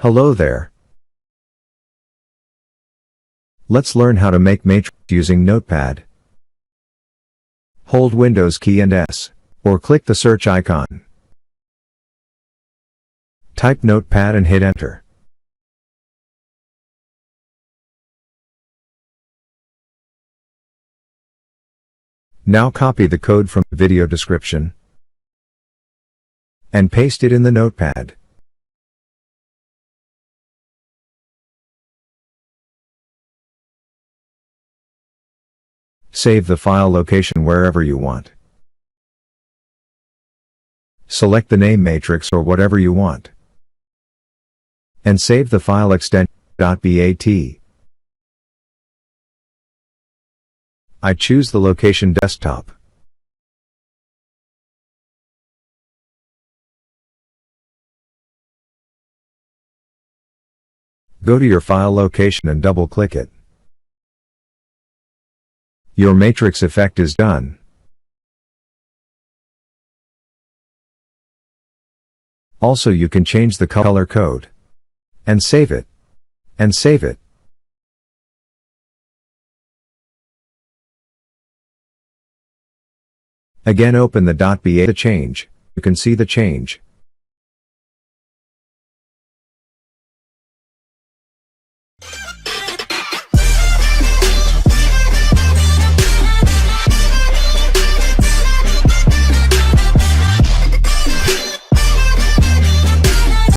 Hello there. Let's learn how to make matrix using Notepad. Hold Windows key and S, or click the search icon. Type Notepad and hit Enter. Now copy the code from the video description and paste it in the Notepad. Save the file location wherever you want. Select the name matrix or whatever you want. And save the file extension .bat. I choose the location desktop. Go to your file location and double-click it. Your matrix effect is done. Also, you can change the color code. And save it. And save it. Again, open the .bat to change. You can see the change.